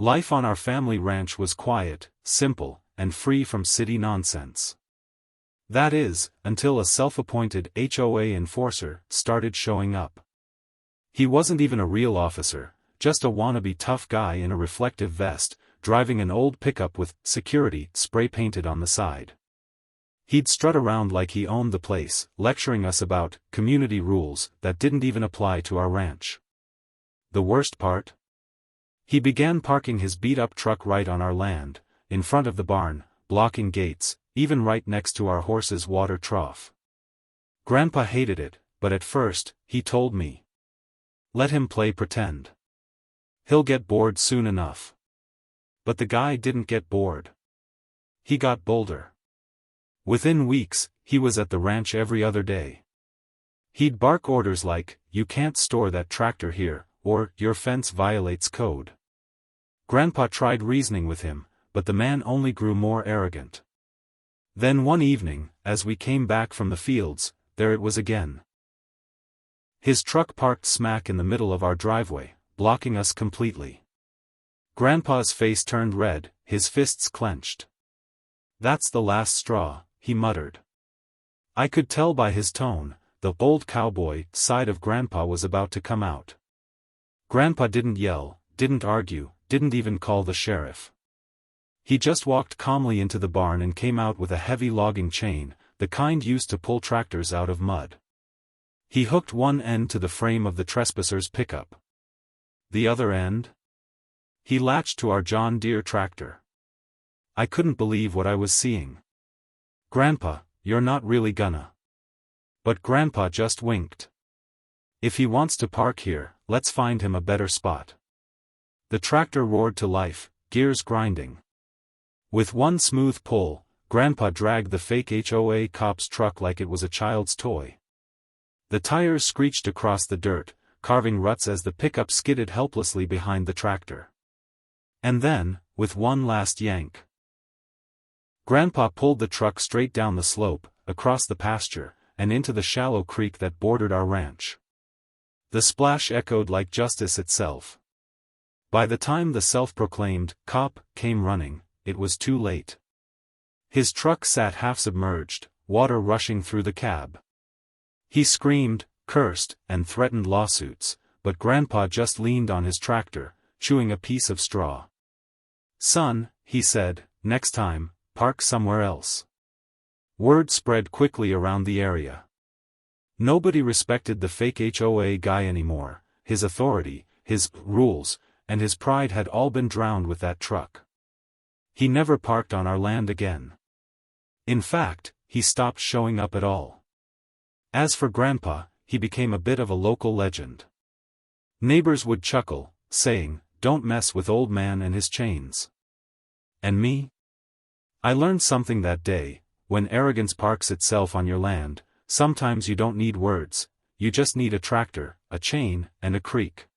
Life on our family ranch was quiet, simple, and free from city nonsense. That is, until a self-appointed HOA enforcer started showing up. He wasn't even a real officer, just a wannabe tough guy in a reflective vest, driving an old pickup with "security" spray-painted on the side. He'd strut around like he owned the place, lecturing us about community rules that didn't even apply to our ranch. The worst part? He began parking his beat-up truck right on our land, in front of the barn, blocking gates, even right next to our horse's water trough. Grandpa hated it, but at first, he told me, "Let him play pretend. He'll get bored soon enough." But the guy didn't get bored. He got bolder. Within weeks, he was at the ranch every other day. He'd bark orders like, "You can't store that tractor here," or "Your fence violates code." Grandpa tried reasoning with him, but the man only grew more arrogant. Then one evening, as we came back from the fields, there it was again. His truck parked smack in the middle of our driveway, blocking us completely. Grandpa's face turned red, his fists clenched. "That's the last straw," he muttered. I could tell by his tone, the old cowboy side of Grandpa was about to come out. Grandpa didn't yell, didn't argue, didn't even call the sheriff. He just walked calmly into the barn and came out with a heavy logging chain, the kind used to pull tractors out of mud. He hooked one end to the frame of the trespasser's pickup. The other end? He latched to our John Deere tractor. I couldn't believe what I was seeing. "Grandpa, you're not really gonna." But Grandpa just winked. "If he wants to park here, let's find him a better spot." The tractor roared to life, gears grinding. With one smooth pull, Grandpa dragged the fake HOA cop's truck like it was a child's toy. The tires screeched across the dirt, carving ruts as the pickup skidded helplessly behind the tractor. And then, with one last yank, Grandpa pulled the truck straight down the slope, across the pasture, and into the shallow creek that bordered our ranch. The splash echoed like justice itself. By the time the self-proclaimed cop came running, it was too late. His truck sat half-submerged, water rushing through the cab. He screamed, cursed, and threatened lawsuits, but Grandpa just leaned on his tractor, chewing a piece of straw. "Son," he said, "next time, park somewhere else." Word spread quickly around the area. Nobody respected the fake HOA guy anymore. His authority, his rules, and his pride had all been drowned with that truck. He never parked on our land again. In fact, he stopped showing up at all. As for Grandpa, he became a bit of a local legend. Neighbors would chuckle, saying, "Don't mess with old man and his chains." And me? I learned something that day: when arrogance parks itself on your land, sometimes you don't need words, you just need a tractor, a chain, and a creek.